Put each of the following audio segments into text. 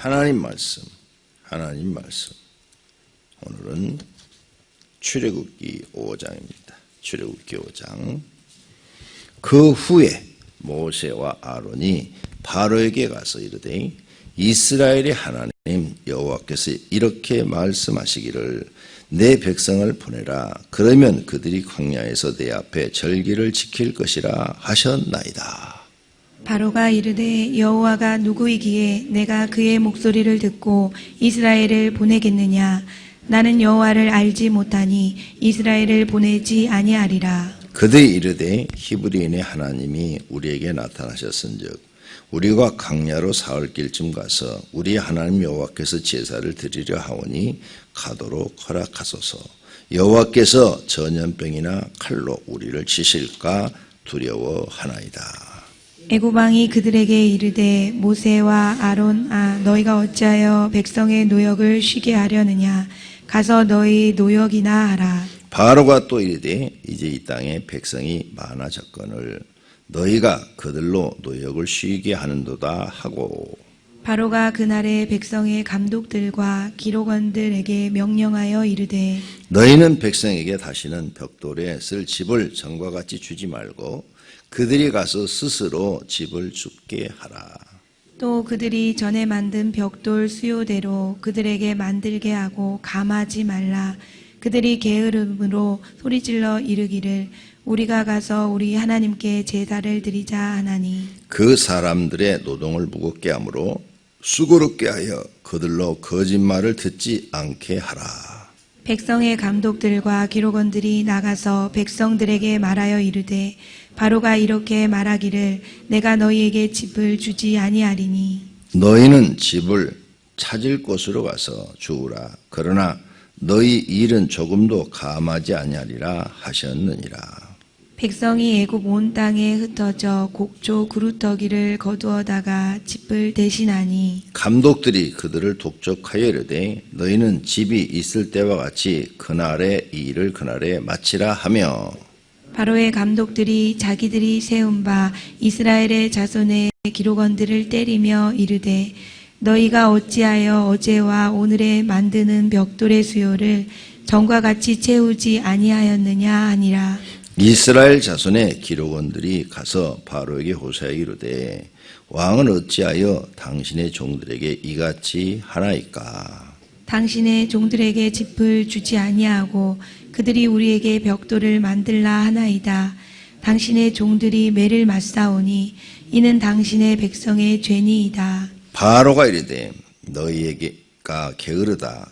하나님 말씀. 오늘은 출애굽기 5장입니다. 출애굽기 5장. 그 후에 모세와 아론이 바로에게 가서 이르되 이스라엘의 하나님 여호와께서 이렇게 말씀하시기를 내 백성을 보내라. 그러면 그들이 광야에서 내 앞에 절기를 지킬 것이라 하셨나이다. 바로가 이르되 여호와가 누구이기에 내가 그의 목소리를 듣고 이스라엘을 보내겠느냐. 나는 여호와를 알지 못하니 이스라엘을 보내지 아니하리라. 그들이 이르되 히브리인의 하나님이 우리에게 나타나셨은즉 우리가 광야로 사흘 길쯤 가서 우리 하나님 여호와께서 제사를 드리려 하오니 가도록 허락하소서. 여호와께서 전염병이나 칼로 우리를 치실까 두려워하나이다. 애굽왕이 그들에게 이르되 모세와 아론아 너희가 어찌하여 백성의 노역을 쉬게 하려느냐. 가서 너희 노역이나 하라. 바로가 또 이르되 이제 이 땅에 백성이 많아졌거늘 너희가 그들로 노역을 쉬게 하는도다 하고. 바로가 그날에 백성의 감독들과 기록원들에게 명령하여 이르되 너희는 백성에게 다시는 벽돌에 쓸 집을 전과 같이 주지 말고 그들이 가서 스스로 집을 줍게 하라. 또 그들이 전에 만든 벽돌 수요대로 그들에게 만들게 하고 감하지 말라. 그들이 게으름으로 소리질러 이르기를 우리가 가서 우리 하나님께 제사를 드리자 하나니 그 사람들의 노동을 무겁게 하므로 수고롭게 하여 그들로 거짓말을 듣지 않게 하라. 백성의 감독들과 기록원들이 나가서 백성들에게 말하여 이르되 바로가 이렇게 말하기를 내가 너희에게 집을 주지 아니하리니 너희는 집을 찾을 곳으로 가서 주우라. 그러나 너희 일은 조금도 감하지 아니하리라 하셨느니라. 백성이 애굽 온 땅에 흩어져 곡조 그루터기를 거두어다가 집을 대신하니 감독들이 그들을 독촉하여 이르되 너희는 집이 있을 때와 같이 그날의 이 일을 그날에 마치라 하며 바로의 감독들이 자기들이 세운 바 이스라엘의 자손의 기록원들을 때리며 이르되 너희가 어찌하여 어제와 오늘에 만드는 벽돌의 수요를 전과 같이 채우지 아니하였느냐 하니라. 이스라엘 자손의 기록원들이 가서 바로에게 호소하여 이르되 왕은 어찌하여 당신의 종들에게 이같이 하나이까. 당신의 종들에게 집을 주지 아니하고 그들이 우리에게 벽돌을 만들라 하나이다. 당신의 종들이 매를 맞사오니 이는 당신의 백성의 죄니이다. 바로가 이르되 너희에게가 게으르다.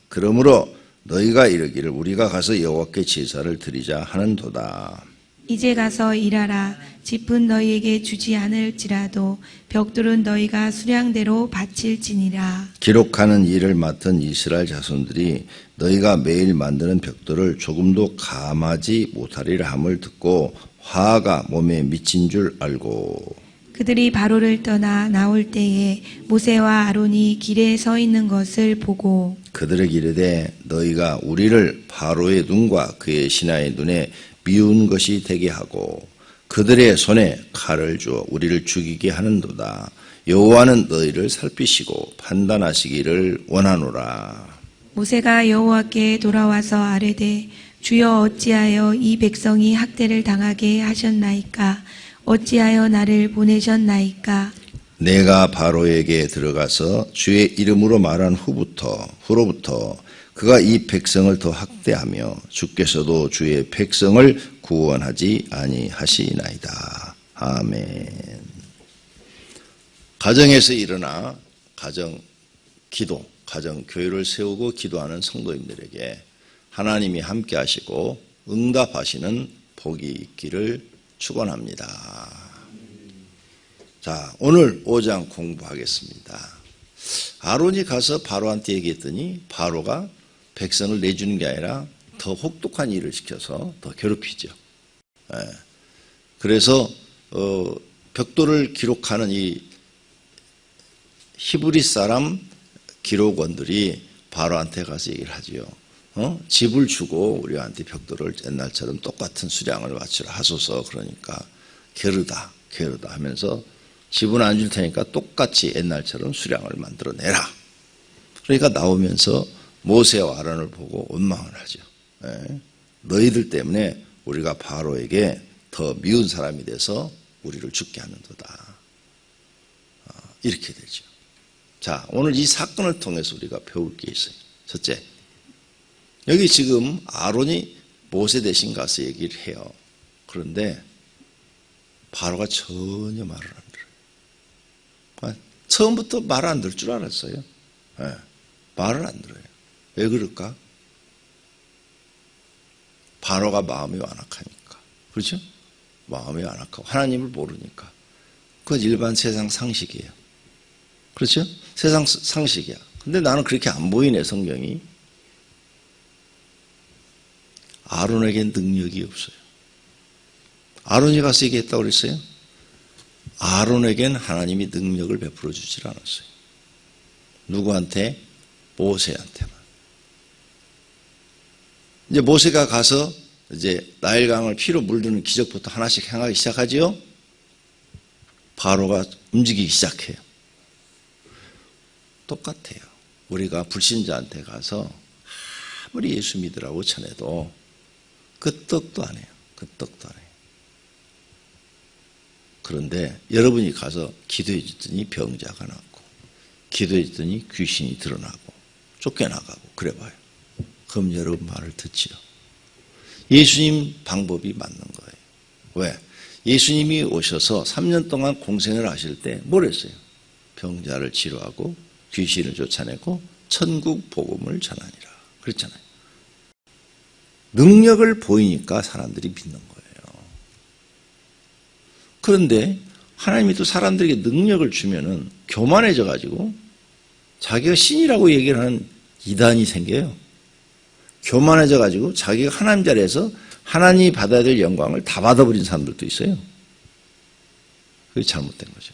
그러므로 너희가 이르기를 우리가 가서 여호와께 제사를 드리자 하는도다. 이제 가서 일하라. 집은 너희에게 주지 않을지라도 벽돌은 너희가 수량대로 바칠지니라. 기록하는 일을 맡은 이스라엘 자손들이 너희가 매일 만드는 벽돌을 조금도 감하지 못하리라 함을 듣고 화가 몸에 미친 줄 알고 그들이 바로를 떠나 나올 때에 모세와 아론이 길에 서 있는 것을 보고 그들에게 이르되 너희가 우리를 바로의 눈과 그의 신하의 눈에 미운 것이 되게 하고 그들의 손에 칼을 주어 우리를 죽이게 하는도다. 여호와는 너희를 살피시고 판단하시기를 원하노라. 모세가 여호와께 돌아와서 아뢰되 주여 어찌하여 이 백성이 학대를 당하게 하셨나이까. 어찌하여 나를 보내셨나이까. 내가 바로에게 들어가서 주의 이름으로 말한 후로부터 그가 이 백성을 더 학대하며 주께서도 주의 백성을 구원하지 아니하시나이다. 아멘. 가정에서 일어나 가정 기도, 가정 교회를 세우고 기도하는 성도님들에게 하나님이 함께 하시고 응답하시는 복이 있기를 축원합니다. 자, 오늘 5장 공부하겠습니다. 아론이 가서 바로한테 얘기했더니 바로가 백성을 내주는 게 아니라 더 혹독한 일을 시켜서 더 괴롭히죠. 그래서 벽돌을 기록하는 이 히브리 사람 기록원들이 바로한테 가서 얘기를 하지요. 집을 주고 우리한테 벽돌을 옛날처럼 똑같은 수량을 맞추라 하소서. 그러니까 게으르다 하면서 지분 안 줄 테니까 똑같이 옛날처럼 수량을 만들어내라. 그러니까 나오면서 모세와 아론을 보고 원망을 하죠. 예. 너희들 때문에 우리가 바로에게 더 미운 사람이 돼서 우리를 죽게 하는도다. 이렇게 되죠. 자, 오늘 이 사건을 통해서 우리가 배울 게 있어요. 첫째, 여기 지금 아론이 모세 대신 가서 얘기를 해요. 그런데 바로가 전혀 말을 안 들어요. 처음부터 말을 안 들 줄 알았어요. 네, 말을 안 들어요. 왜 그럴까? 바로가 마음이 완악하니까. 그렇죠? 마음이 완악하고 하나님을 모르니까. 그건 일반 세상 상식이에요. 그렇죠? 세상 상식이야. 근데 나는 그렇게 안 보이네, 성경이. 아론에겐 능력이 없어요. 아론이 가서 얘기했다고 그랬어요? 아론에겐 하나님이 능력을 베풀어 주질 않았어요. 누구한테? 모세한테만. 이제 모세가 가서 이제 나일강을 피로 물드는 기적부터 하나씩 행하기 시작하지요? 바로가 움직이기 시작해요. 똑같아요. 우리가 불신자한테 가서 아무리 예수 믿으라고 전해도 끄떡도 안 해요. 끄떡도 안 해요. 그런데 여러분이 가서 기도해 주더니 병자가 낫고 기도해 주더니 귀신이 드러나고 쫓겨나가고 그래봐요. 그럼 여러분 말을 듣지요. 예수님 방법이 맞는 거예요. 왜? 예수님이 오셔서 3년 동안 공생을 하실 때 뭘 했어요? 병자를 치료하고 귀신을 쫓아내고 천국 복음을 전하니라. 그랬잖아요. 능력을 보이니까 사람들이 믿는 거예요. 그런데 하나님이 또 사람들에게 능력을 주면은 교만해져 가지고 자기가 신이라고 얘기를 하는 이단이 생겨요. 교만해져 가지고 자기가 하나님 자리에서 하나님이 받아야 될 영광을 다 받아버린 사람들도 있어요. 그게 잘못된 거죠.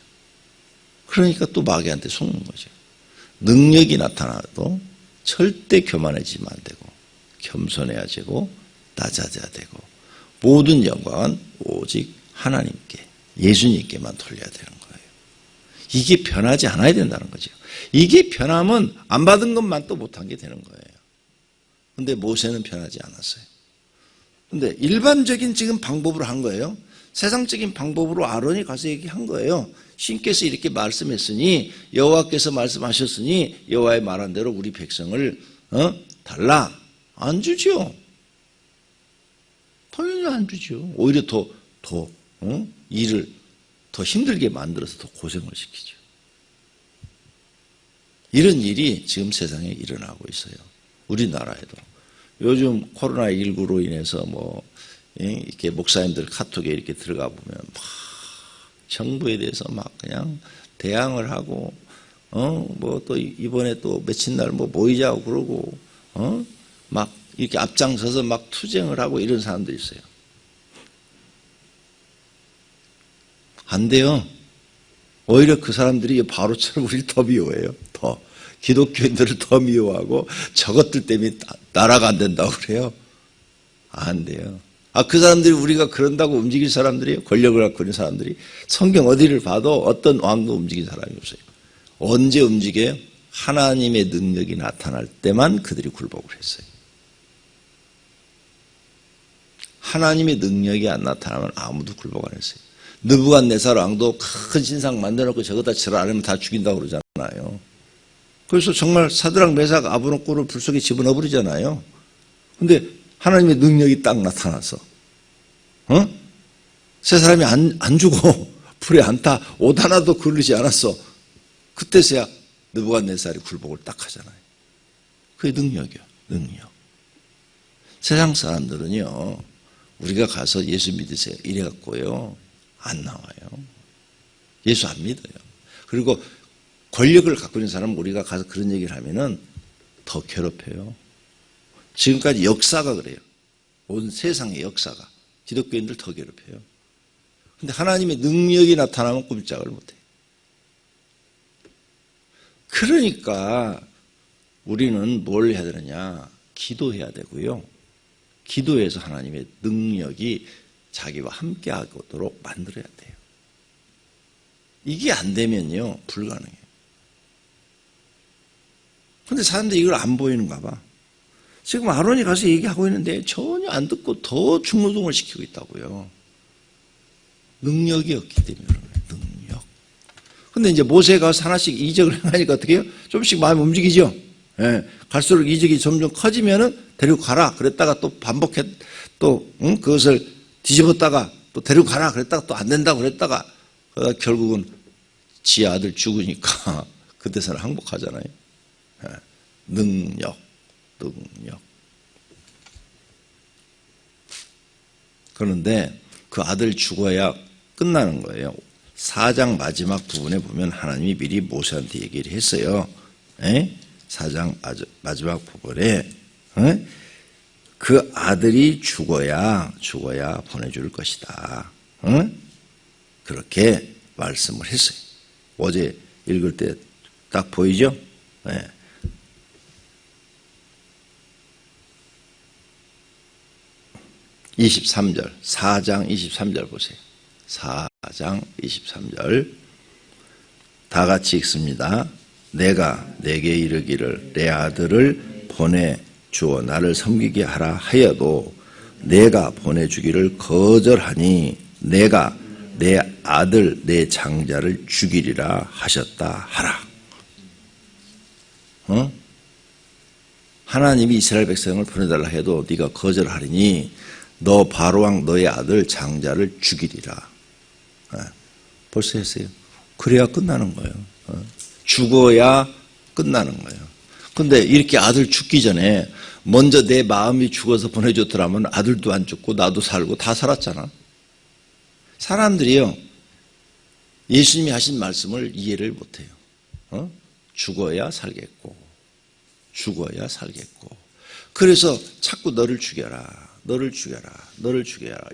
그러니까 또 마귀한테 속는 거죠. 능력이 나타나도 절대 교만해지면 안 되고 겸손해야 되고 낮아져야 되고 모든 영광은 오직 하나님께 예수님께만 돌려야 되는 거예요. 이게 변하지 않아야 된다는 거죠. 이게 변하면 안 받은 것만 또 못한 게 되는 거예요. 그런데 모세는 변하지 않았어요. 그런데 일반적인 지금 방법으로 한 거예요. 세상적인 방법으로 아론이 가서 얘기한 거예요. 신께서 이렇게 말씀했으니 여호와께서 말씀하셨으니 여호와의 말한 대로 우리 백성을 달라. 안 주죠. 당연히 안 주죠. 오히려 더 일을 더 힘들게 만들어서 더 고생을 시키죠. 이런 일이 지금 세상에 일어나고 있어요. 우리나라에도. 요즘 코로나19로 인해서 이렇게 목사님들 카톡에 이렇게 들어가 보면 막 정부에 대해서 막 그냥 대항을 하고, 또 이번에 또 며칠 날 모이자고 그러고, 막 이렇게 앞장서서 막 투쟁을 하고 이런 사람도 있어요. 안 돼요. 오히려 그 사람들이 바로처럼 우리를 더 미워해요. 더. 기독교인들을 더 미워하고 저것들 때문에 나라가 안 된다고 그래요. 안 돼요. 그 사람들이 우리가 그런다고 움직일 사람들이에요. 권력을 갖고 있는 사람들이. 성경 어디를 봐도 어떤 왕도 움직인 사람이 없어요. 언제 움직여요? 하나님의 능력이 나타날 때만 그들이 굴복을 했어요. 하나님의 능력이 안 나타나면 아무도 굴복 안 했어요. 느부갓네살 왕도 큰 신상 만들어놓고 저거다 절을 안 하면 다 죽인다고 그러잖아요. 그래서 정말 사드락 메삭 아브노고를 불 속에 집어넣어 버리잖아요. 근데 하나님의 능력이 딱 나타나서 세 사람이 안 죽어. 불에 안 타. 옷 하나도 거르지 않았어. 그때서야 느부갓네살이 굴복을 딱 하잖아요. 그게 능력이요. 능력. 세상 사람들은요. 우리가 가서 예수 믿으세요. 이래갖고요. 안 나와요. 예수 안 믿어요. 그리고 권력을 갖고 있는 사람은 우리가 가서 그런 얘기를 하면은 더 괴롭혀요. 지금까지 역사가 그래요. 온 세상의 역사가. 기독교인들 더 괴롭혀요. 근데 하나님의 능력이 나타나면 꼼짝을 못해요. 그러니까 우리는 뭘 해야 되느냐. 기도해야 되고요. 기도해서 하나님의 능력이 자기와 함께 하도록 만들어야 돼요. 이게 안 되면요, 불가능해요. 근데 사람들이 이걸 안 보이는가 봐. 지금 아론이 가서 얘기하고 있는데 전혀 안 듣고 더 중노동을 시키고 있다고요. 능력이 없기 때문에 그런 거예요. 능력. 근데 이제 모세가 하나씩 이적을 행하니까 어떻게 해요? 좀씩 마음이 움직이죠. 예, 갈수록 이적이 점점 커지면은 데리고 가라. 그랬다가 또 반복해, 또, 그것을 뒤집었다가 또 데리고 가라. 그랬다가 또 안 된다고 그랬다가, 결국은 지 아들 죽으니까 그때서는 항복하잖아요. 예, 능력. 그런데 그 아들 죽어야 끝나는 거예요. 4장 마지막 부분에 보면 하나님이 미리 모세한테 얘기를 했어요. 4장 마지막 부분에 그 아들이 죽어야 보내줄 것이다. 그렇게 말씀을 했어요. 어제 읽을 때 딱 보이죠? 23절, 4장 23절 보세요. 4장 23절 다 같이 읽습니다. 내가 내게 이르기를 내 아들을 보내주어 나를 섬기게 하라 하여도 내가 보내주기를 거절하니 내가 내 아들 내 장자를 죽이리라 하셨다 하라. 하나님이 이스라엘 백성을 보내달라 해도 네가 거절하리니 너 바로왕 너의 아들 장자를 죽이리라. 벌써 했어요. 그래야 끝나는 거예요. 죽어야 끝나는 거예요. 근데 이렇게 아들 죽기 전에 먼저 내 마음이 죽어서 보내줬더라면 아들도 안 죽고 나도 살고 다 살았잖아. 사람들이요, 예수님이 하신 말씀을 이해를 못해요. 죽어야 살겠고 죽어야 살겠고 그래서 자꾸 너를 죽여라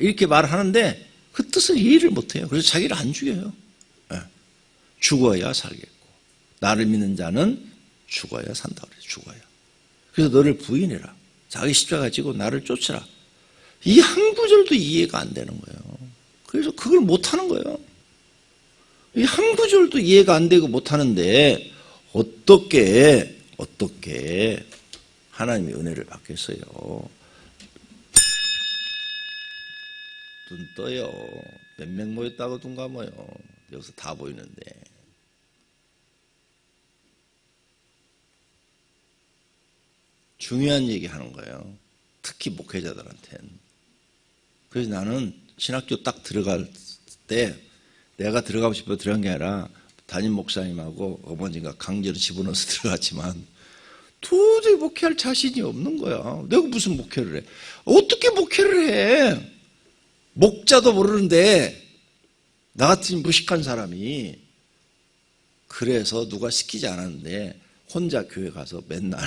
이렇게 말하는데 그 뜻을 이해를 못해요. 그래서 자기를 안 죽여요. 죽어야 살겠고 나를 믿는 자는 죽어야 산다 그래요. 죽어야. 그래서 너를 부인해라. 자기 십자가 지고 나를 쫓으라. 이 한 구절도 이해가 안 되는 거예요. 그래서 그걸 못하는 거예요. 이 한 구절도 이해가 안 되고 못하는데 어떻게 하나님의 은혜를 받겠어요. 눈 떠요. 몇 명 모였다고 눈 감아요. 여기서 다 보이는데. 중요한 얘기 하는 거예요. 특히 목회자들한테는. 그래서 나는 신학교 딱 들어갈 때 내가 들어가고 싶어 들어간 게 아니라 담임 목사님하고 어머니가 강제로 집어넣어서 들어갔지만 도저히 목회할 자신이 없는 거야. 내가 무슨 목회를 해. 어떻게 목회를 해. 목자도 모르는데 나 같은 무식한 사람이. 그래서 누가 시키지 않았는데 혼자 교회 가서 맨날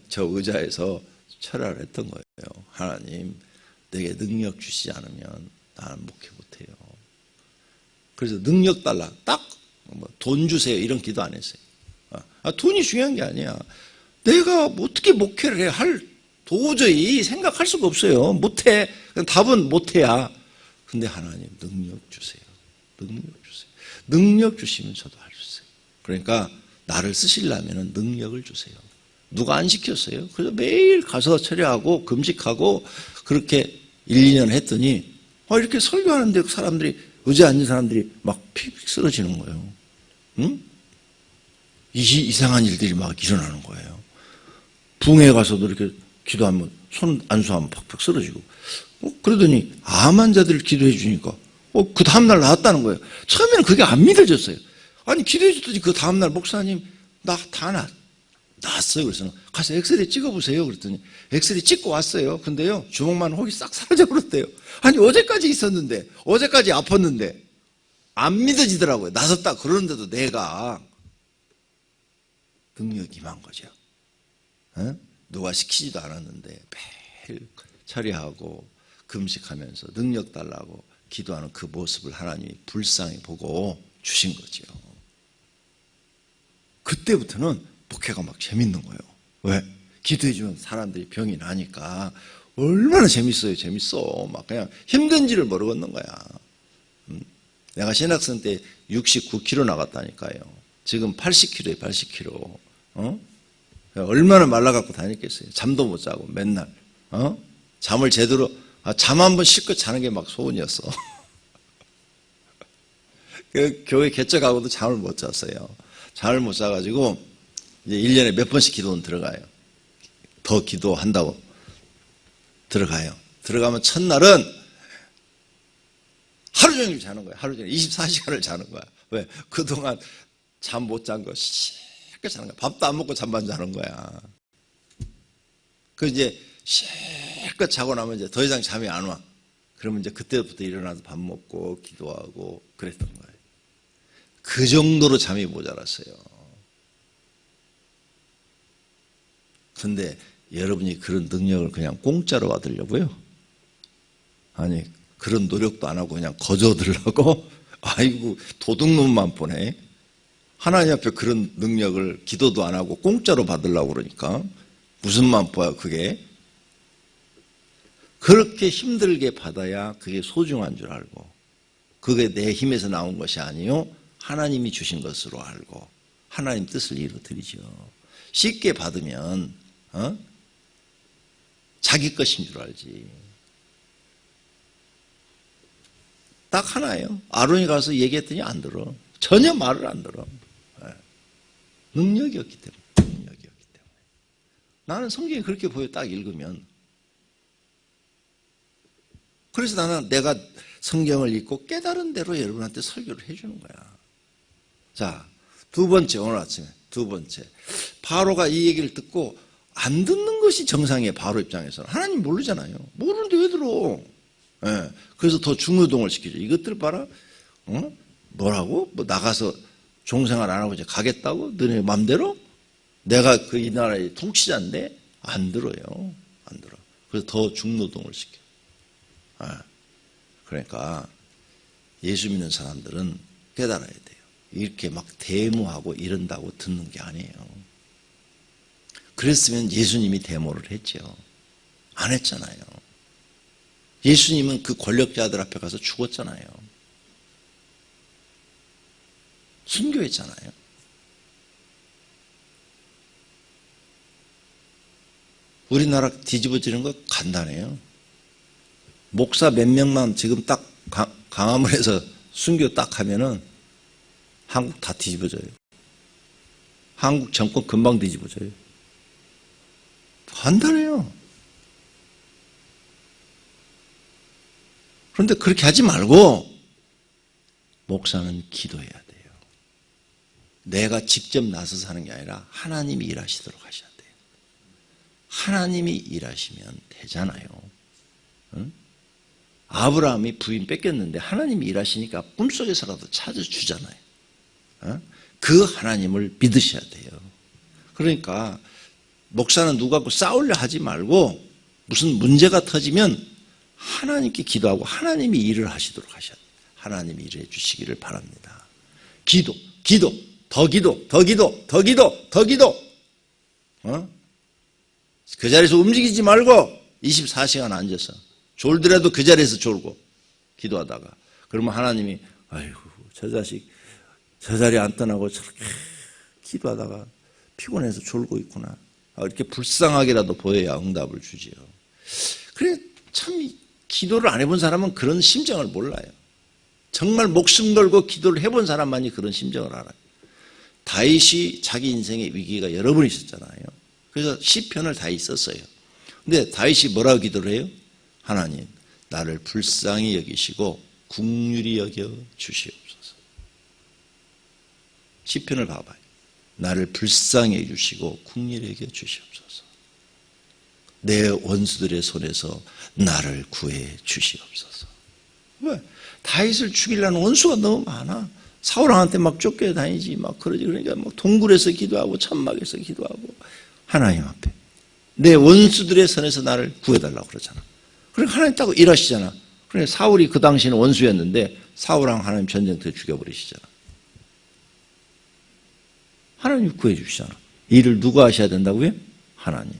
저 의자에서 철야를 했던 거예요. 하나님 내게 능력 주시지 않으면 나는 목회 못해요. 그래서 능력 달라. 딱 돈 주세요 이런 기도 안 했어요. 돈이 중요한 게 아니야. 내가 어떻게 목회를 해. 도저히 생각할 수가 없어요. 못해. 답은 못해야. 근데 하나님 능력 주세요. 능력 주시면 저도 할 수 있어요. 그러니까 나를 쓰시려면 능력을 주세요. 누가 안 시켰어요. 그래서 매일 가서 철야하고 금식하고 그렇게 1, 2년 했더니 이렇게 설교하는데 사람들이 의자에 앉은 사람들이 막 픽 쓰러지는 거예요. 응? 이상한 일들이 막 일어나는 거예요. 붕에 가서도 이렇게 기도하면 손 안수하면 팍팍 쓰러지고 그러더니 암 환자들 기도해 주니까 그 다음날 나았다는 거예요. 처음에는 그게 안 믿어졌어요. 아니 기도해 줬더니 그 다음날 목사님 나 다 나았어요. 그래서 가서 엑스레이 찍어보세요. 그랬더니 엑스레이 찍고 왔어요. 근데요 주먹만 혹이 싹 사라져버렸대요. 아니 어제까지 있었는데 어제까지 아팠는데 안 믿어지더라고요. 나섰다 그러는데도 내가 능력이 임한 거죠. 누가 시키지도 않았는데 매일 철야하고 금식하면서 능력 달라고 기도하는 그 모습을 하나님이 불쌍히 보고 주신 거죠. 그때부터는 목회가 막 재밌는 거예요. 왜? 기도해주면 사람들이 병이 나니까 얼마나 재밌어요. 재밌어. 막 그냥 힘든지를 모르겠는 거야. 내가 신학생 때 69kg 나갔다니까요. 지금 80kg에 80kg. 얼마나 말라갖고 다녔겠어요. 잠도 못 자고 맨날. 잠을 제대로 잠 한 번 실컷 자는 게 막 소원이었어. 그 교회 개척하고도 잠을 못 잤어요. 잠을 못 자가지고 이제 1년에 몇 번씩 기도는 들어가요. 더 기도한다고 들어가요. 들어가면 첫날은 하루 종일 자는 거야. 하루 종일 24시간을 자는 거야. 왜? 그동안 잠 못 잔 거 실컷 자는 거야. 밥도 안 먹고 잠만 자는 거야. 그 이제 실컷 자고 나면 이제 더 이상 잠이 안 와. 그러면 이제 그때부터 일어나서 밥 먹고 기도하고 그랬던 거예요. 그 정도로 잠이 모자랐어요. 그런데 여러분이 그런 능력을 그냥 공짜로 받으려고요? 아니, 그런 노력도 안 하고 그냥 거저 들으려고? 아이고, 도둑놈만 보네. 하나님 앞에 그런 능력을 기도도 안 하고 공짜로 받으려고 그러니까 무슨 만보야 그게? 그렇게 힘들게 받아야 그게 소중한 줄 알고, 그게 내 힘에서 나온 것이 아니요 하나님이 주신 것으로 알고 하나님 뜻을 이루어드리죠. 쉽게 받으면 자기 것인 줄 알지. 딱 하나예요. 아론이 가서 얘기했더니 안 들어. 전혀 말을 안 들어. 능력이었기 때문에. 나는 성경이 그렇게 보여. 딱 읽으면. 그래서 나는 내가 성경을 읽고 깨달은 대로 여러분한테 설교를 해주는 거야. 자, 두 번째, 오늘 아침에 두 번째. 바로가 이 얘기를 듣고 안 듣는 것이 정상이에요. 바로 입장에서는. 하나님 모르잖아요. 모르는데 왜 들어? 예. 그래서 더 중노동을 시키죠. 이것들 봐라. 뭐라고? 뭐 나가서 종생활 안 하고 이제 가겠다고? 너네 맘대로? 내가 그 이 나라의 통치자인데 안 들어요. 안 들어. 그래서 더 중노동을 시켜. 그러니까 예수 믿는 사람들은 깨달아야 돼요. 이렇게 막 데모하고 이런다고 듣는 게 아니에요. 그랬으면 예수님이 데모를 했죠. 안 했잖아요. 예수님은 그 권력자들 앞에 가서 죽었잖아요. 순교했잖아요. 우리나라 뒤집어지는 거 간단해요. 목사 몇 명만 지금 딱 강함을 해서 순교 딱 하면은 한국 다 뒤집어져요. 한국 정권 금방 뒤집어져요. 간단해요. 그런데 그렇게 하지 말고 목사는 기도해야 돼요. 내가 직접 나서서 하는 게 아니라 하나님이 일하시도록 하셔야 돼요. 하나님이 일하시면 되잖아요. 응? 아브라함이 부인 뺏겼는데 하나님이 일하시니까 꿈속에서라도 찾아주잖아요. 그 하나님을 믿으셔야 돼요. 그러니까 목사는 누구하고 싸우려 하지 말고 무슨 문제가 터지면 하나님께 기도하고 하나님이 일을 하시도록 하셔야 돼요. 하나님이 일해 주시기를 바랍니다. 기도, 더 기도. 그 자리에서 움직이지 말고 24시간 앉아서 졸더라도 그 자리에서 졸고 기도하다가 그러면 하나님이 아이고 저 자식 저 자리 안 떠나고 저렇게 기도하다가 피곤해서 졸고 있구나. 이렇게 불쌍하게라도 보여야 응답을 주지요. 그래 참 기도를 안 해본 사람은 그런 심정을 몰라요. 정말 목숨 걸고 기도를 해본 사람만이 그런 심정을 알아요. 다윗이 자기 인생의 위기가 여러 번 있었잖아요. 그래서 시편을 다윗 썼어요. 근데 다윗이 뭐라고 기도를 해요? 하나님 나를 불쌍히 여기시고 긍휼히 여겨 주시옵소서. 시편을 봐봐요. 나를 불쌍히 여기시고 긍휼히 여겨 주시옵소서. 내 원수들의 손에서 나를 구해 주시옵소서. 왜? 다윗을 죽이려는 원수가 너무 많아. 사울왕한테 막 쫓겨다니지 막 그러지. 그러니까 막 동굴에서 기도하고 천막에서 기도하고 하나님 앞에 내 원수들의 손에서 나를 구해달라고 그러잖아. 그러니까 하나님 딱 일하시잖아. 그러니까 사울이 그 당시에는 원수였는데 사울왕 하나님 전쟁터에 죽여버리시잖아. 하나님이 구해 주시잖아. 일을 누가 하셔야 된다고요? 하나님.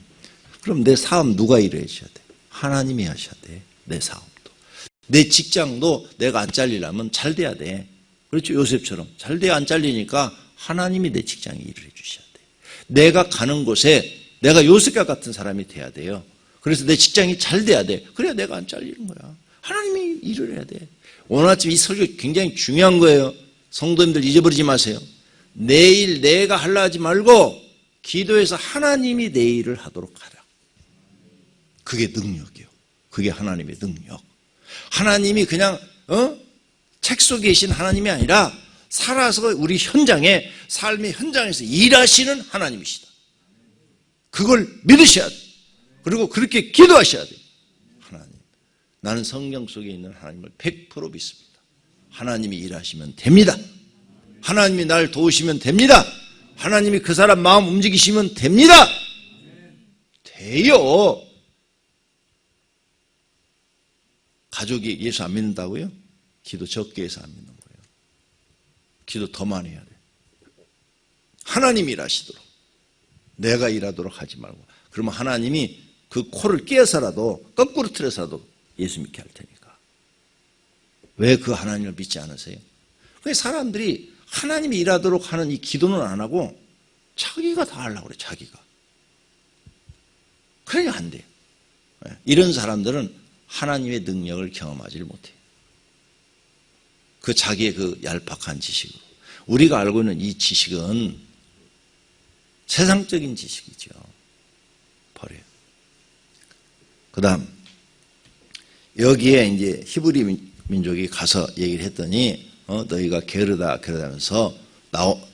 그럼 내 사업 누가 일해 주셔야 돼? 하나님이 하셔야 돼. 내 사업도. 내 직장도 내가 안 잘리려면 잘 돼야 돼. 그렇죠? 요셉처럼 잘 돼야 안 잘리니까 하나님이 내 직장에 일을 해주셔야 돼. 내가 가는 곳에 내가 요셉과 같은 사람이 돼야 돼요. 그래서 내 직장이 잘 돼야 돼. 그래야 내가 안 잘리는 거야. 하나님이 일을 해야 돼. 오늘 아침 이 설교 굉장히 중요한 거예요. 성도님들 잊어버리지 마세요. 내일 내가 하려 하지 말고 기도해서 하나님이 내 일을 하도록 하라. 그게 능력이에요. 그게 하나님의 능력. 하나님이 그냥 책 속에 계신 하나님이 아니라 살아서 우리 현장에 삶의 현장에서 일하시는 하나님이시다. 그걸 믿으셔야 돼. 그리고 그렇게 기도하셔야 돼. 하나님, 나는 성경 속에 있는 하나님을 100% 믿습니다. 하나님이 일하시면 됩니다. 하나님이 날 도우시면 됩니다. 하나님이 그 사람 마음 움직이시면 됩니다. 돼요. 가족이 예수 안 믿는다고요? 기도 적게 해서 안 믿는 거예요. 기도 더 많이 해야 돼. 하나님이 일하시도록, 내가 일하도록 하지 말고. 그러면 하나님이 그 코를 깨서라도 거꾸로 틀어서라도 예수 믿게 할 테니까. 왜 그 하나님을 믿지 않으세요? 그래서 사람들이 하나님이 일하도록 하는 이 기도는 안 하고 자기가 다 하려고 그래. 자기가. 그러니까 안 돼요. 이런 사람들은 하나님의 능력을 경험하지를 못해요. 그 자기의 그 얄팍한 지식으로. 우리가 알고 있는 이 지식은 세상적인 지식이죠. 버려요. 그 다음, 여기에 이제 히브리 민족이 가서 얘기를 했더니, 너희가 게으르다, 그러다면서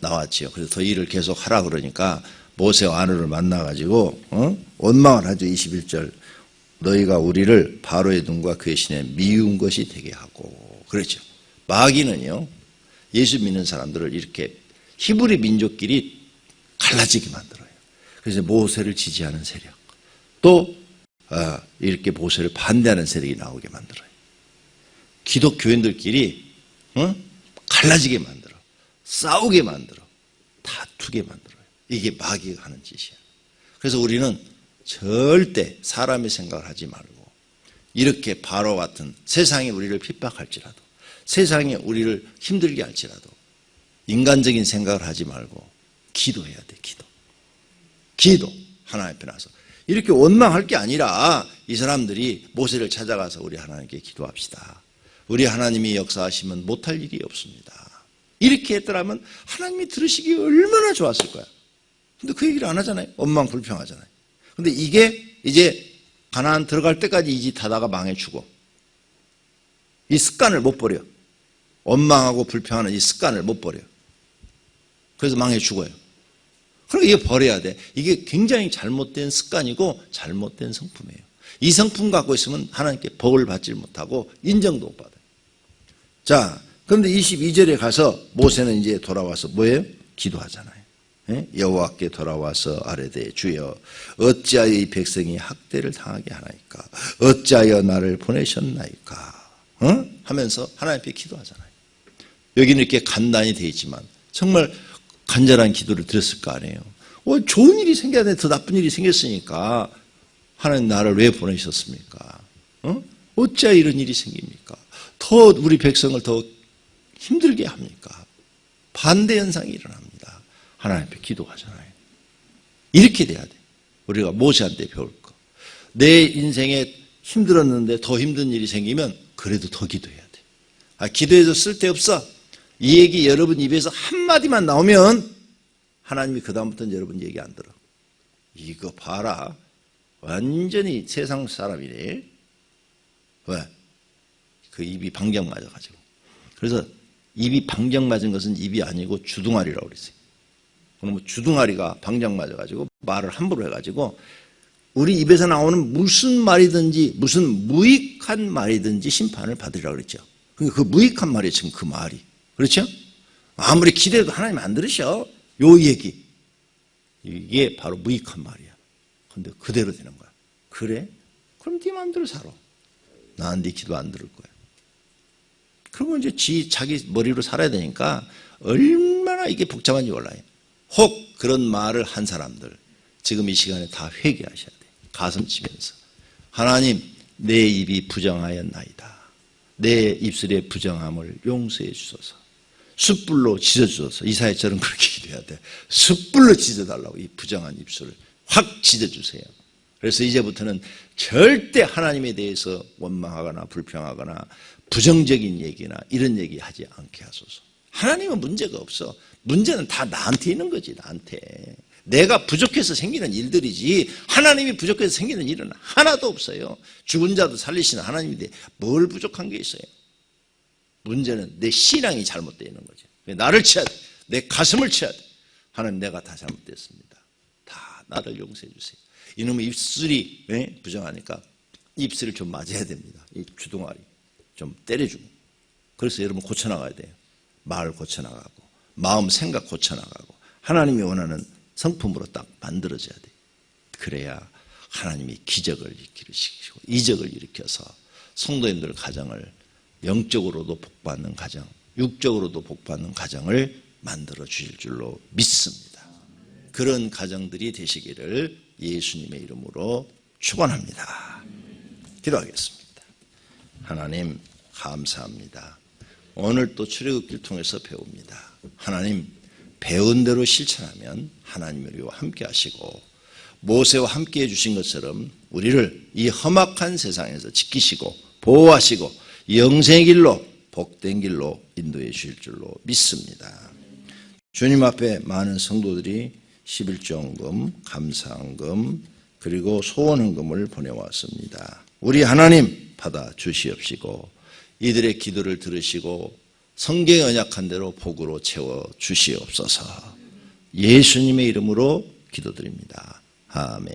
나왔지요. 그래서 더 일을 계속 하라 그러니까 모세와 아론을 만나가지고, 원망을 하죠. 21절. 너희가 우리를 바로의 눈과 그의 신에 미운 것이 되게 하고. 그렇죠. 마귀는요, 예수 믿는 사람들을 이렇게 히브리 민족끼리 갈라지게 만들어요. 그래서 모세를 지지하는 세력, 또 이렇게 모세를 반대하는 세력이 나오게 만들어요. 기독교인들끼리 갈라지게 만들어, 싸우게 만들어, 다투게 만들어요. 이게 마귀가 하는 짓이야. 그래서 우리는 절대 사람의 생각을 하지 말고, 이렇게 바로 같은 세상이 우리를 핍박할지라도, 세상이 우리를 힘들게 할지라도 인간적인 생각을 하지 말고 기도해야 돼. 기도. 하나님 앞에 나서 이렇게 원망할 게 아니라 이 사람들이 모세를 찾아가서 우리 하나님께 기도합시다. 우리 하나님이 역사하시면 못할 일이 없습니다. 이렇게 했더라면 하나님이 들으시기 얼마나 좋았을 거야. 근데 그 얘기를 안 하잖아요. 원망 불평하잖아요. 근데 이게 이제 가나안 들어갈 때까지 이 짓 하다가 망해주고, 이 습관을 못 버려. 원망하고 불평하는 이 습관을 못 버려. 그래서 망해 죽어요. 그러니까 이게 버려야 돼. 이게 굉장히 잘못된 습관이고 잘못된 성품이에요. 이 성품 갖고 있으면 하나님께 복을 받지 못하고 인정도 못 받아요. 자, 그런데 22절에 가서 모세는 이제 돌아와서 뭐예요? 기도하잖아요. 여호와께 돌아와서 아뢰되 주여 어찌하여 이 백성이 학대를 당하게 하나이까? 어찌하여 나를 보내셨나이까? 하면서 하나님 앞에 기도하잖아요. 여기는 이렇게 간단히 되어 있지만 정말 간절한 기도를 드렸을 거 아니에요. 좋은 일이 생겨야 돼. 더 나쁜 일이 생겼으니까 하나님 나를 왜 보내셨습니까? 어찌하여 이런 일이 생깁니까? 더 우리 백성을 더 힘들게 합니까? 반대 현상이 일어납니다. 하나님 앞에 기도하잖아요. 이렇게 돼야 돼. 우리가 모세한테 배울 거. 내 인생에 힘들었는데 더 힘든 일이 생기면 그래도 더 기도해야 돼. 기도해도 쓸데없어. 이 얘기 여러분 입에서 한마디만 나오면 하나님이 그 다음부터는 여러분 얘기 안 들어. 이거 봐라. 완전히 세상 사람이네. 왜? 그 입이 방정 맞아가지고. 그래서 입이 방정 맞은 것은 입이 아니고 주둥아리라고 그랬어요. 그러면 주둥아리가 방정 맞아가지고 말을 함부로 해가지고 우리 입에서 나오는 무슨 말이든지 무슨 무익한 말이든지 심판을 받으리라 그랬죠. 그 무익한 말이 지금 그 말이. 그렇죠? 아무리 기대해도 하나님 안 들으셔. 요 얘기. 이게 바로 무익한 말이야. 근데 그대로 되는 거야. 그래? 그럼 네 마음대로 살아. 난 네 기도 안 들을 거야. 그러면 이제 자기 머리로 살아야 되니까 얼마나 이게 복잡한지 몰라요. 혹 그런 말을 한 사람들 지금 이 시간에 다 회개하셔야 돼. 가슴 치면서 하나님 내 입이 부정하였나이다. 내 입술의 부정함을 용서해 주소서. 숯불로 찢어주소서. 이사야처럼 그렇게 기도해야 돼. 숯불로 찢어달라고. 이 부정한 입술을 확 찢어주세요. 그래서 이제부터는 절대 하나님에 대해서 원망하거나 불평하거나 부정적인 얘기나 이런 얘기 하지 않게 하소서. 하나님은 문제가 없어. 문제는 다 나한테 있는 거지. 나한테. 내가 부족해서 생기는 일들이지 하나님이 부족해서 생기는 일은 하나도 없어요. 죽은 자도 살리시는 하나님인데 뭘 부족한 게 있어요? 문제는 내 신앙이 잘못되어 있는 거죠. 나를 쳐야 돼. 내 가슴을 쳐야 돼. 하나님, 내가 다 잘못됐습니다. 다 나를 용서해 주세요. 이놈의 입술이 부정하니까 입술을 좀 맞아야 됩니다. 이 주둥아리 좀 때려주고. 그래서 여러분 고쳐나가야 돼요. 말 고쳐나가고 마음 생각 고쳐나가고 하나님이 원하는 성품으로 딱 만들어져야 돼요. 그래야 하나님이 기적을 일으키시고 이적을 일으켜서 성도님들 가정을 영적으로도 복받는 가정, 육적으로도 복받는 가정을 만들어 주실 줄로 믿습니다. 그런 가정들이 되시기를 예수님의 이름으로 축원합니다. 기도하겠습니다. 하나님 감사합니다. 오늘 또 출애굽기를 통해서 배웁니다. 하나님, 배운 대로 실천하면 하나님이 우리와 함께 하시고 모세와 함께 해주신 것처럼 우리를 이 험악한 세상에서 지키시고 보호하시고 영생의 길로 복된 길로 인도해 주실 줄로 믿습니다. 주님 앞에 많은 성도들이 11조헌금, 감사헌금 그리고 소원헌금을 보내왔습니다. 우리 하나님 받아 주시옵시고 이들의 기도를 들으시고 성경에 언약한 대로 복으로 채워 주시옵소서. 예수님의 이름으로 기도드립니다. 아멘.